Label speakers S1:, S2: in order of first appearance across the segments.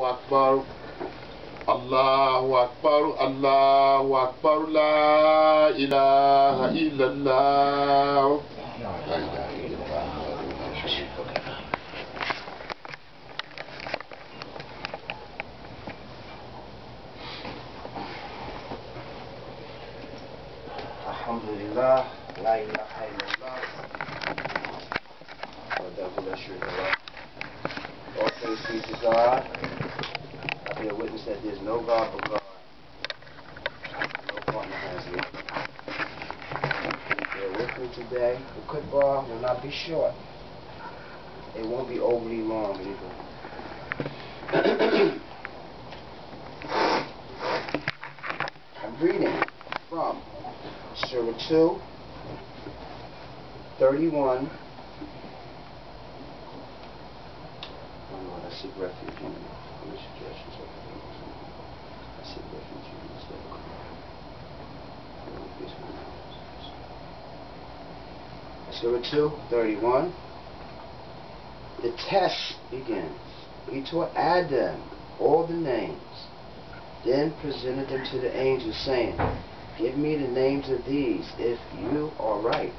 S1: Akbar, Allahu Akbar, Allahu Akbar, La ilaha illallah. La ilaha illallah.
S2: Alhamdulillah, La ilaha illallah. All praise be to God. I bear witness that there is no God but God. No partner has it. Bear with me today. The khutbah will not be short. It won't be overly long either. I'm reading from Surah 2, 31. Oh Lord, I seek refuge in you. I seek refuge in you. Surah 2, 31. The test begins. He taught Adam all the names, then presented them to the angels, saying, "Give me the names of these if you are right."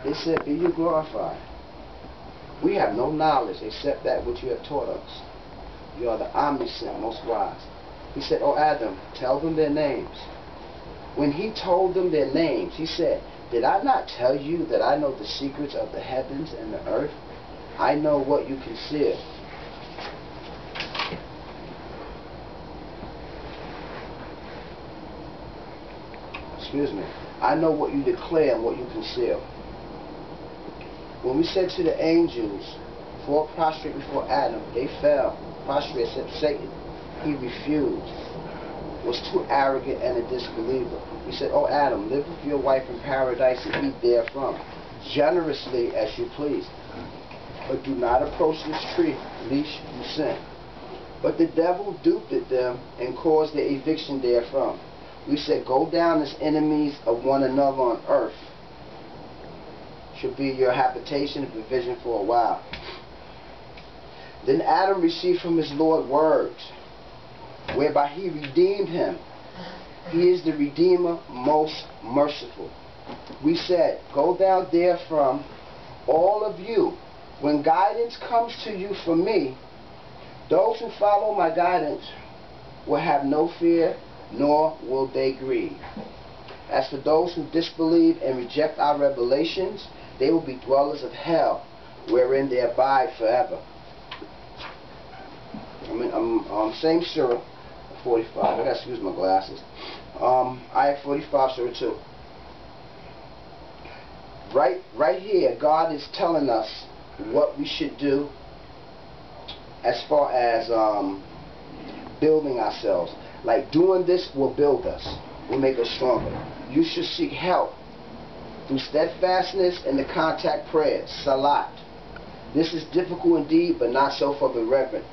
S2: They said, "Be you glorified. We have no knowledge except that which you have taught us. You are the omniscient, most wise." He said, "O Adam, tell them their names." When he told them their names, he said, "Did I not tell you that I know the secrets of the heavens and the earth? I know what you conceal." Excuse me. "I know what you declare and what you conceal." When we said to the angels, fall prostrate before Adam, they fell prostrate except Satan. He refused, was too arrogant and a disbeliever. We said, "O Adam, live with your wife in paradise and eat therefrom, generously as you please. But do not approach this tree, lest you sin." But the devil duped them and caused their eviction therefrom. We said, "Go down as enemies of one another on earth. Should be your habitation and provision for a while." Then Adam received from his Lord words, whereby he redeemed him. He is the Redeemer, most merciful. We said, "Go down therefrom, all of you. When guidance comes to you from me, those who follow my guidance will have no fear, nor will they grieve. As for those who disbelieve and reject our revelations, they will be dwellers of hell, wherein they abide forever." I'm same Surah 45. I gotta excuse my glasses. Ayah 45, Surah 2. Right here, God is telling us what we should do as far as building ourselves. Like, doing this will build us, will make us stronger. You should seek help through steadfastness and the contact prayers, salat. This is difficult indeed, but not so for the reverent.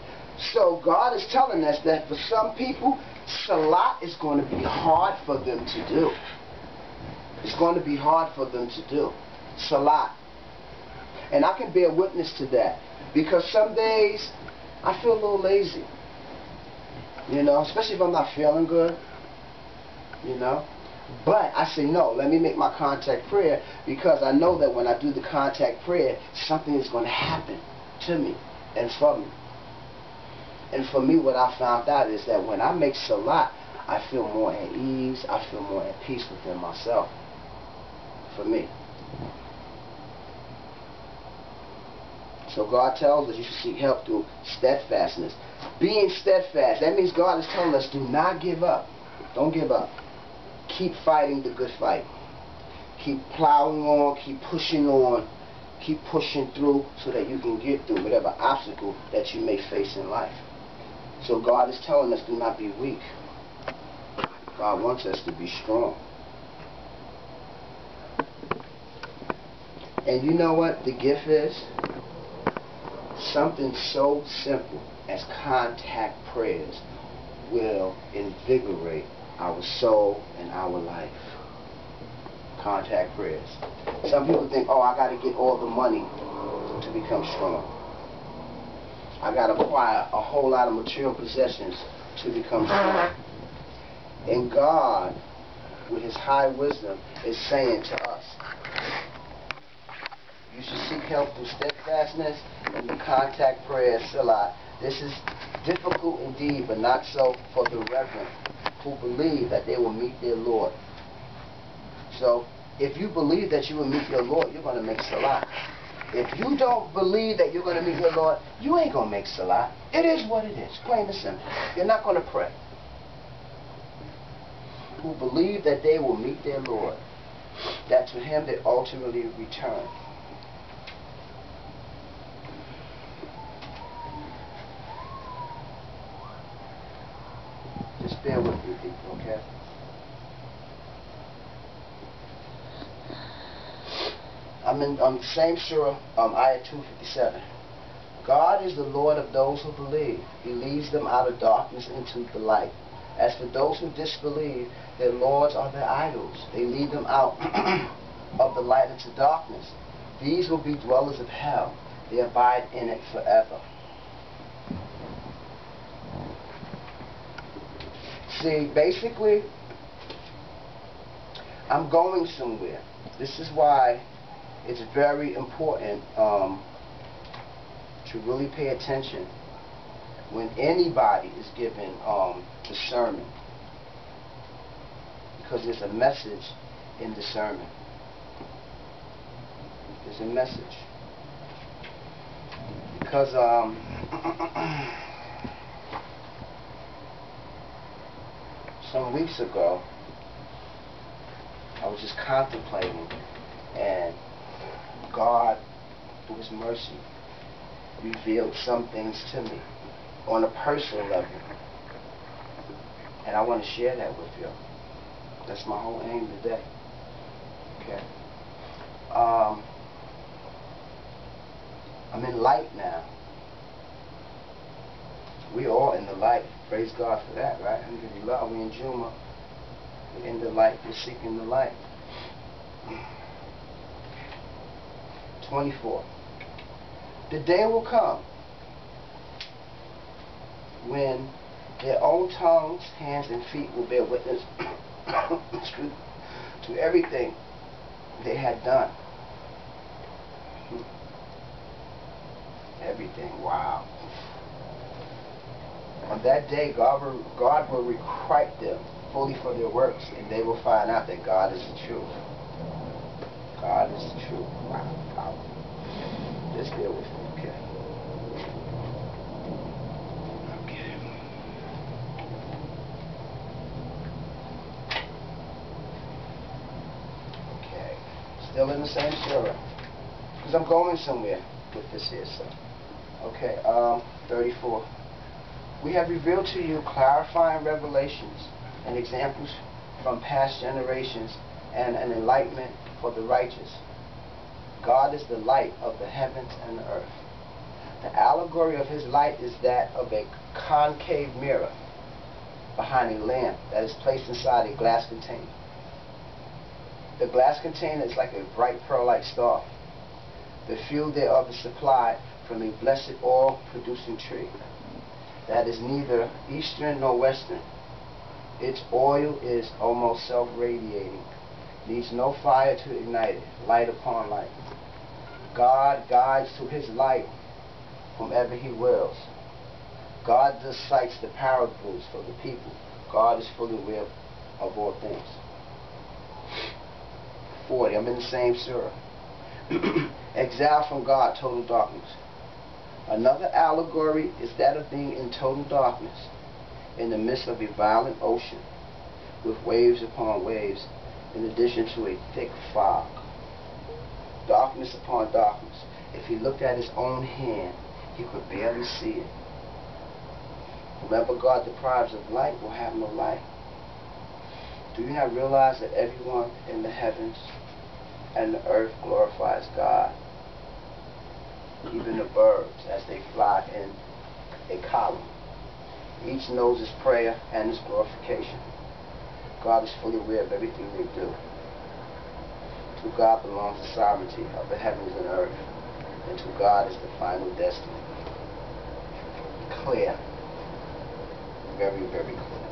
S2: So God is telling us that for some people, salat is going to be hard for them to do. It's going to be hard for them to do salat. And I can bear witness to that, because some days I feel a little lazy. You know, especially if I'm not feeling good. You know. But I say, no, let me make my contact prayer, because I know that when I do the contact prayer, something is going to happen to me and for me. And for me, what I found out is that when I make salat, I feel more at ease, I feel more at peace within myself. For me. So God tells us you should seek help through steadfastness. Being steadfast, that means God is telling us, do not give up. Don't give up. Keep fighting the good fight. Keep plowing on, keep pushing on, keep pushing through so that you can get through whatever obstacle that you may face in life. So God is telling us, do not be weak. God wants us to be strong. And you know what the gift is? Something so simple as contact prayers will invigorate our soul and our life. Contact prayers. Some people think, oh, I got to get all the money to become strong. I got to acquire a whole lot of material possessions to become strong. And God, with his high wisdom, is saying to us, you should seek help through steadfastness and the contact prayer, Selah. This is difficult indeed, but not so for the reverent who believe that they will meet their Lord. So, if you believe that you will meet your Lord, you're going to make Salah. If you don't believe that you're going to meet your Lord, you ain't going to make Salah. It is what it is, plain and simple. You're not going to pray. Who believe that they will meet their Lord, that to him they ultimately return. Just bear with me, people, okay? I'm in the same surah, ayah 257. God is the Lord of those who believe. He leads them out of darkness into the light. As for those who disbelieve, their lords are their idols. They lead them out of the light into darkness. These will be dwellers of hell. They abide in it forever. See, basically, I'm going somewhere. This is why it's very important to really pay attention when anybody is given the sermon, because there's a message in the sermon. There's a message. Because some weeks ago, I was just contemplating, and God, through his mercy, revealed some things to me on a personal level. And I want to share that with you. That's my whole aim today. Okay. I'm in light now. We're all in the light. Praise God for that, right? Alhamdulillah, we in Juma. We're in the light. We're seeking the light. 24. The day will come when their own tongues, hands, and feet will bear witness to everything they had done. Everything. Wow. On that day, God will requite them fully for their works, and they will find out that God is the truth. God is the truth. Wow. Just bear with me, okay? Okay. Still in the same surah. Because I'm going somewhere with this here, so. Okay, 34. We have revealed to you clarifying revelations and examples from past generations and an enlightenment for the righteous. God is the light of the heavens and the earth. The allegory of his light is that of a concave mirror behind a lamp that is placed inside a glass container. The glass container is like a bright pearl-like star. The fuel thereof is supplied from a blessed oil-producing tree that is neither eastern nor western. Its oil is almost self-radiating, needs no fire to ignite it, light upon light. God guides to his light whomever he wills. God just cites the parables for the people. God is fully aware of all things. 40. I'm in the same surah. Exile from God, total darkness. Another allegory is that of being in total darkness in the midst of a violent ocean with waves upon waves in addition to a thick fog. Darkness upon darkness. If he looked at his own hand, he could barely see it. Whomever God deprives of light will have no light. Do you not realize that everyone in the heavens and the earth glorifies God? Even the birds as they fly in a column. Each knows his prayer and his glorification. God is fully aware of everything they do. To God belongs the sovereignty of the heavens and earth. and to God is the final destiny. Clear. Very, very clear.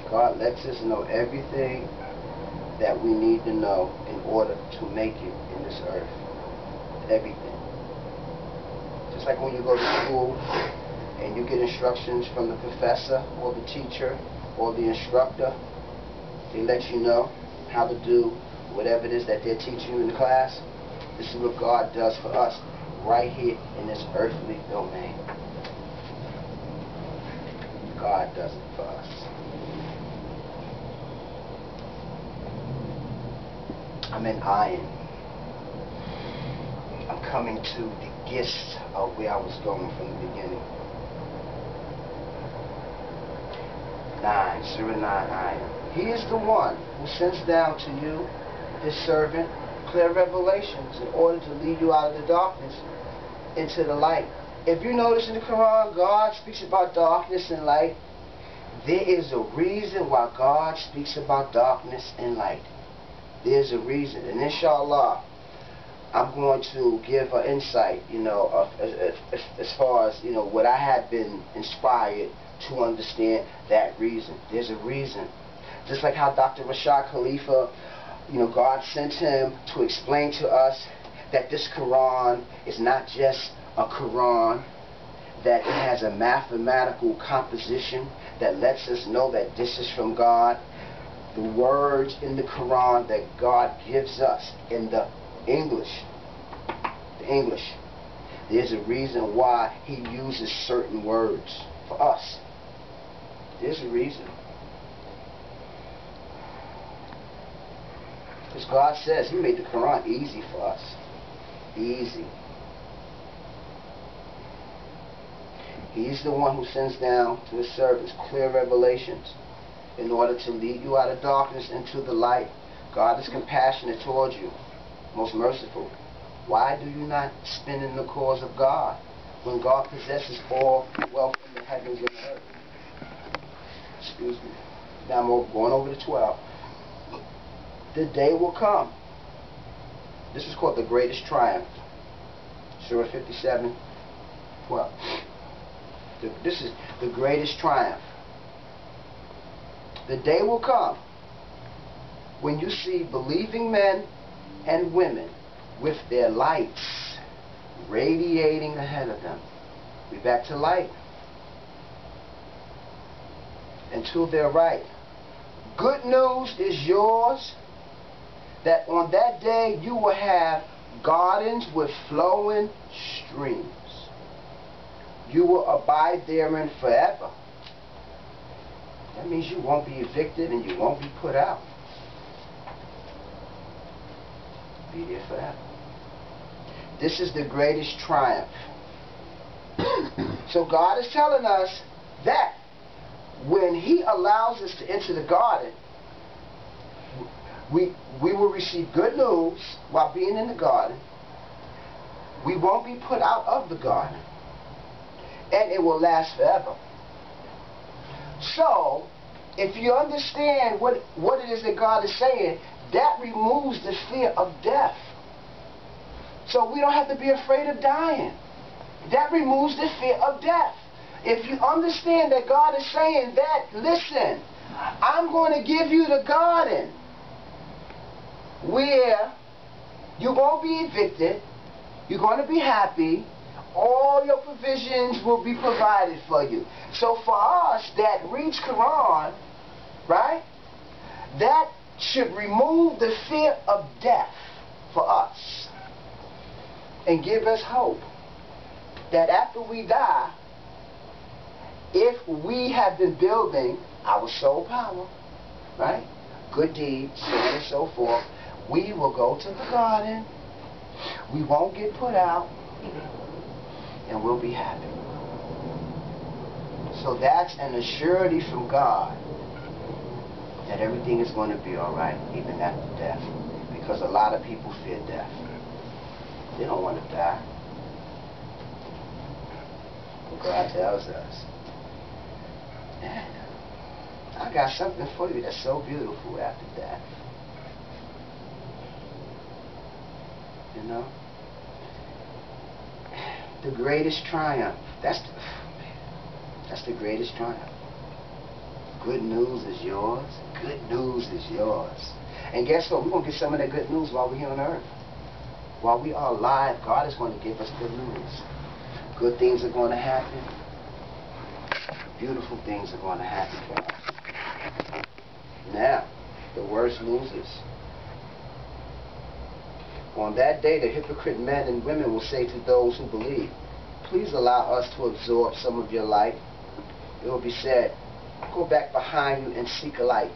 S2: God lets us know everything that we need to know in order to make it in this earth. Everything. Just like when you go to school and you get instructions from the professor or the teacher or the instructor, they let you know how to do whatever it is that they're teaching you in the class. This is what God does for us right here in this earthly domain. God does it for us. I'm in iron. I'm coming to the gist of where I was going from the beginning. 909 iron. He is the one who sends down to you, his servant, clear revelations in order to lead you out of the darkness into the light. If you notice in the Quran, God speaks about darkness and light. There is a reason why God speaks about darkness and light. There's a reason. And inshallah, I'm going to give an insight, as far as, what I had been inspired to understand that reason. There's a reason. Just like how Dr. Rashad Khalifa, God sent him to explain to us that this Quran is not just a Quran, that it has a mathematical composition that lets us know that this is from God. The words in the Quran that God gives us in the English, there's a reason why he uses certain words for us. There's a reason. Because God says he made the Quran easy for us. Easy. He's the one who sends down to his servants clear revelations in order to lead you out of darkness into the light. God is compassionate towards you, most merciful. Why do you not spin in the cause of God when God possesses all wealth in the heavens and the earth? Excuse me. Now I'm going over to 12. The day will come. This is called the greatest triumph. Surah 57, 12. This is the greatest triumph. The day will come when you see believing men and women with their lights radiating ahead of them. We're back to light. And to their right. Good news is yours, that on that day you will have gardens with flowing streams. You will abide therein forever. That means you won't be evicted and you won't be put out. Be there forever. This is the greatest triumph. So God is telling us that when he allows us to enter the garden, we will receive good news while being in the garden. We won't be put out of the garden. And it will last forever. So, if you understand what it is that God is saying, that removes the fear of death. So we don't have to be afraid of dying. That removes the fear of death. If you understand that God is saying that, listen, I'm going to give you the garden where you won't be evicted, you're going to be happy, all your provisions will be provided for you. So for us that reads Quran, right, that should remove the fear of death for us and give us hope that after we die, if we have been building our soul power, right, good deeds, so on and so forth, we will go to the garden, we won't get put out, and we'll be happy. So that's an assurity from God that everything is going to be alright, even after death. Because a lot of people fear death. They don't want to die. But God tells us, I got something for you that's so beautiful after death. You know? The greatest triumph. That's the greatest triumph. Good news is yours. Good news is yours. And guess what? We're going to get some of that good news while we're here on earth. While we are alive, God is going to give us good news. Good things are going to happen. Beautiful things are going to happen for us. Now, the worst news is, on that day, the hypocrite men and women will say to those who believe, please allow us to absorb some of your light. It will be said, go back behind you and seek a light.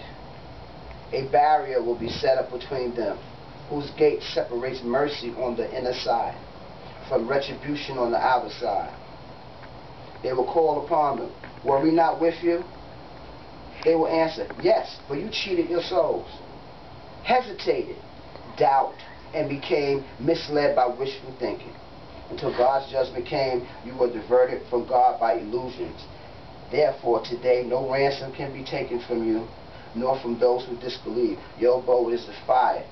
S2: A barrier will be set up between them, whose gate separates mercy on the inner side from retribution on the outer side. They will call upon them, were we not with you? They will answer, yes, but you cheated your souls, hesitated, doubt, and became misled by wishful thinking. Until God's judgment came, you were diverted from God by illusions. Therefore, today, no ransom can be taken from you, nor from those who disbelieve. Your abode is the fire.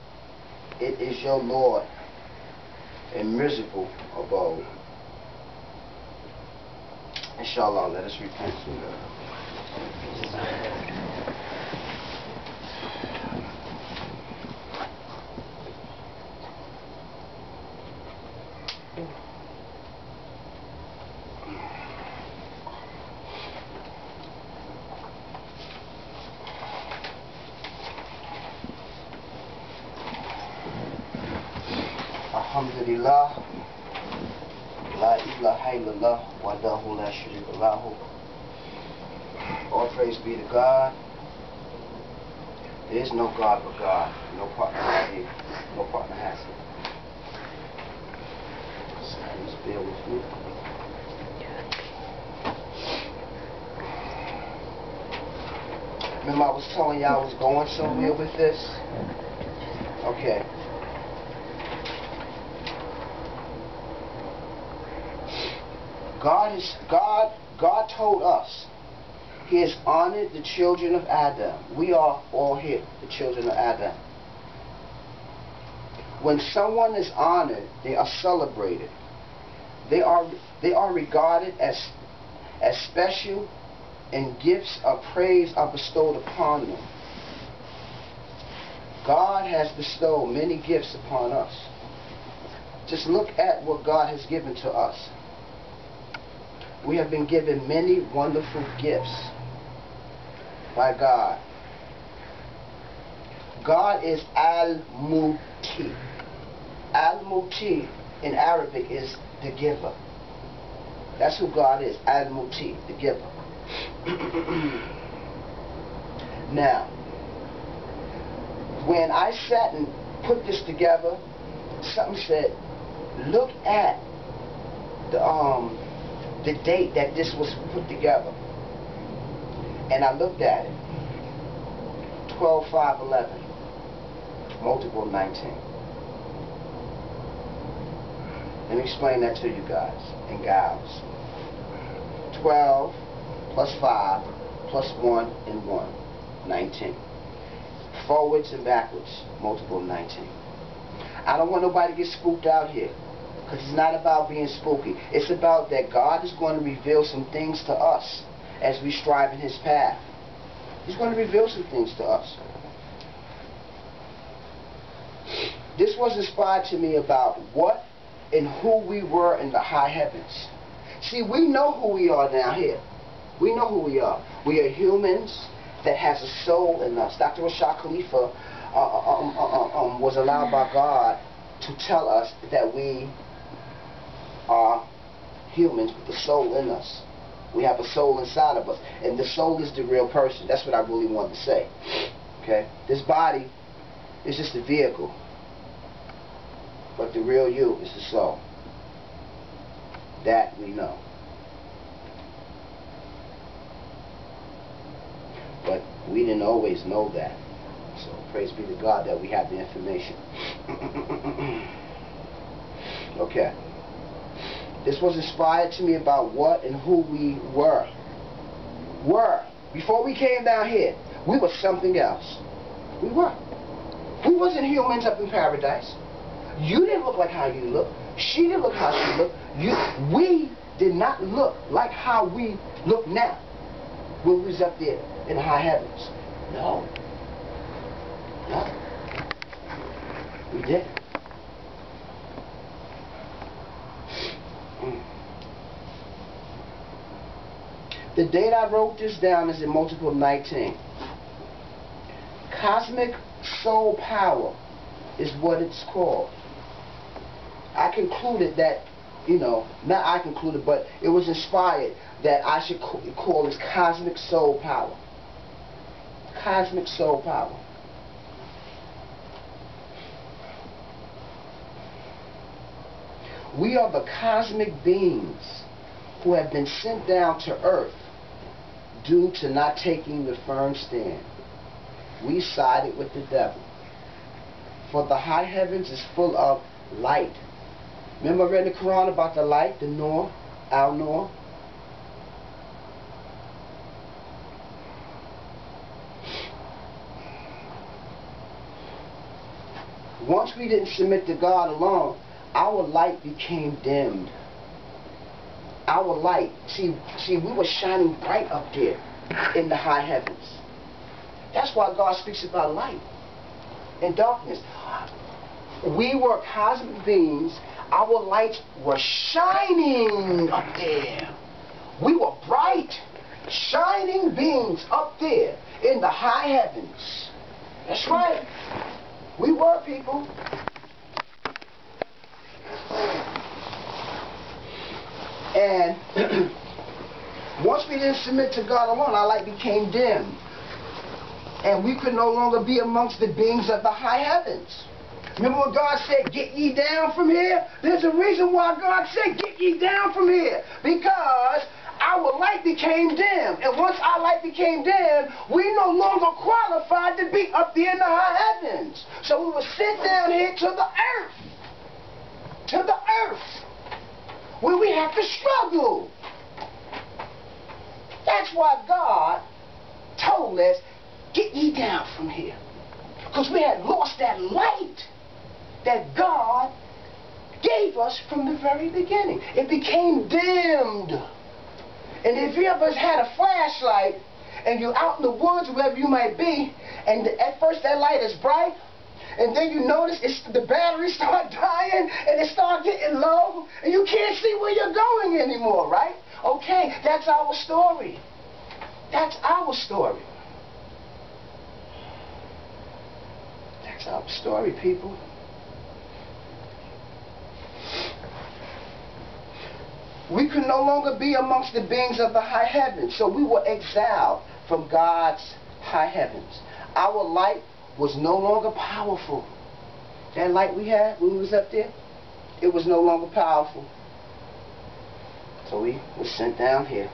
S2: It is your Lord, a miserable abode. Inshallah, let us repent. Alhamdulillah, la ilaha illallah, wahdahu la sharika lahu. All praise be to God. There is no God but God. No partner has Him. No partner has Him. So please bear with me. Remember I was telling y'all I was going somewhere with this? Okay. God told us He has honored the children of Adam. We are all here, the children of Adam. When someone is honored, they are celebrated. They are regarded as special, and gifts of praise are bestowed upon them. God has bestowed many gifts upon us. Just look at what God has given to us. We have been given many wonderful gifts by God. God is Al-Muti. Al-Muti in Arabic is the giver. That's who God is, Al-Muti, the giver. Now, when I sat and put this together, something said, look at the date that this was put together. And I looked at it. 12/5/11 multiple 19. Let me explain that to you guys and gals. 12 plus 5 plus 1 and 1, 19. Forwards and backwards, multiple 19. I don't want nobody to get spooked out here, because it's not about being spooky. It's about that God is going to reveal some things to us as we strive in His path. He's going to reveal some things to us. This was inspired to me about what and who we were in the high heavens. See, we know who we are down here. We know who we are. We are humans that has a soul in us. Dr. Rashad Khalifa was allowed by God to tell us that we are humans with a soul in us. We have a soul inside of us, and the soul is the real person. That's what I really wanted to say. Okay? This body is just a vehicle, but the real you is the soul. That we know. But we didn't always know that. So praise be to God that we have the information. Okay. This was inspired to me about what and who we were. Before we came down here, we were something else. We were. We wasn't humans up in paradise. You didn't look like how you look. She didn't look how she looked. We did not look like how we look now when we was up there in the high heavens. No. No. We didn't. The date I wrote this down is in multiple 19. Cosmic soul power is what it's called. I concluded that, not I concluded, but it was inspired that I should call this cosmic soul power. Cosmic soul power. We are the cosmic beings who have been sent down to earth due to not taking the firm stand. We sided with the devil. For the high heavens is full of light. Remember I read in the Quran about the light, the Nur, Al-Nur? Once we didn't submit to God alone, our light became dimmed. Our light, see, we were shining bright up there in the high heavens. That's why God speaks about light and darkness. We were cosmic beings. Our lights were shining up there. We were bright, shining beings up there in the high heavens. That's right. We were, people. And once we didn't submit to God alone, our light became dim. And we could no longer be amongst the beings of the high heavens. Remember when God said, get ye down from here? There's a reason why God said, get ye down from here. Because our light became dim. And once our light became dim, we no longer qualified to be up there in the high heavens. So we were sent down here to the earth. To the earth. Where we have to struggle. That's why God told us, get ye down from here. Because we had lost that light that God gave us from the very beginning. It became dimmed. And if you ever had a flashlight and you're out in the woods, wherever you might be, and at first that light is bright, and then you notice the batteries start dying and it start getting low and you can't see where you're going anymore, right? Okay, that's our story. That's our story. That's our story, people. We could no longer be amongst the beings of the high heavens, so we were exiled from God's high heavens. Our light was no longer powerful. That light we had when we was up there, it was no longer powerful. So we were sent down here.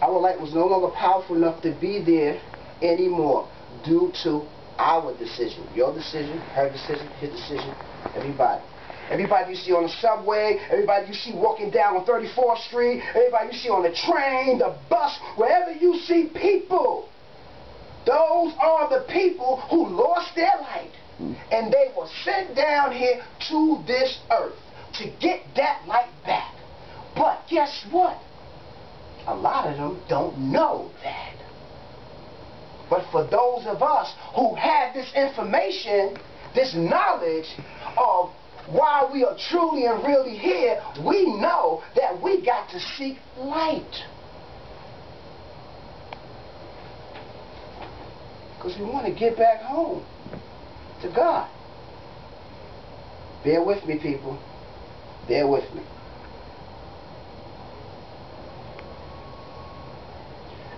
S2: Our light was no longer powerful enough to be there anymore due to our decision. Your decision, her decision, his decision, everybody. Everybody you see on the subway, everybody you see walking down on 34th Street, everybody you see on the train, the bus, wherever you see people, those are the people who lost their light. And they were sent down here to this earth to get that light back. But guess what? A lot of them don't know that. But for those of us who have this information, this knowledge of why we are truly and really here, we know that we got to seek light. Because we want to get back home to God. Bear with me, people. Bear with me.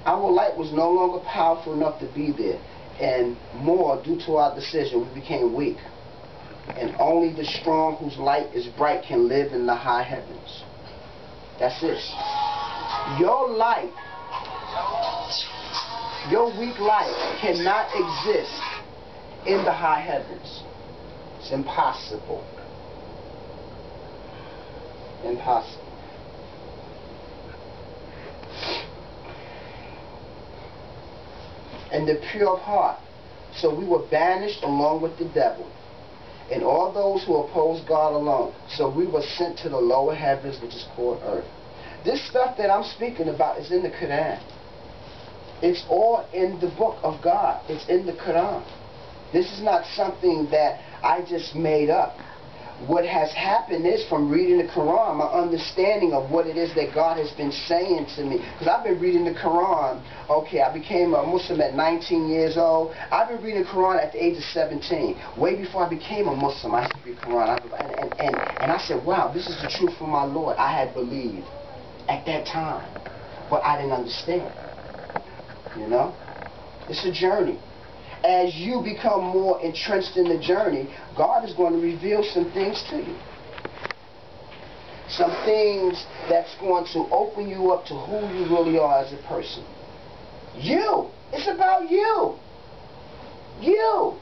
S2: Our light was no longer powerful enough to be there, and more due to our decision, we became weak. And only the strong whose light is bright can live in the high heavens. That's it. Your light, your weak light cannot exist in the high heavens. It's impossible. Impossible. And the pure of heart So we were banished along with the devil and all those who oppose God alone. So we were sent to the lower heavens, which is called earth. This stuff that I'm speaking about is in the Quran. It's all in the book of God. It's in the Quran. This is not something that I just made up. What has happened is, from reading the Quran, my understanding of what it is that God has been saying to me. Because I've been reading the Quran. Okay, I became a Muslim at 19 years old. I've been reading the Quran at the age of 17. Way before I became a Muslim, I used to read the Quran. And I said, wow, this is the truth from my Lord. I had believed at that time, but I didn't understand. You know? It's a journey. As you become more entrenched in the journey, God is going to reveal some things to you. Some things that's going to open you up to who you really are as a person. You! It's about you! You!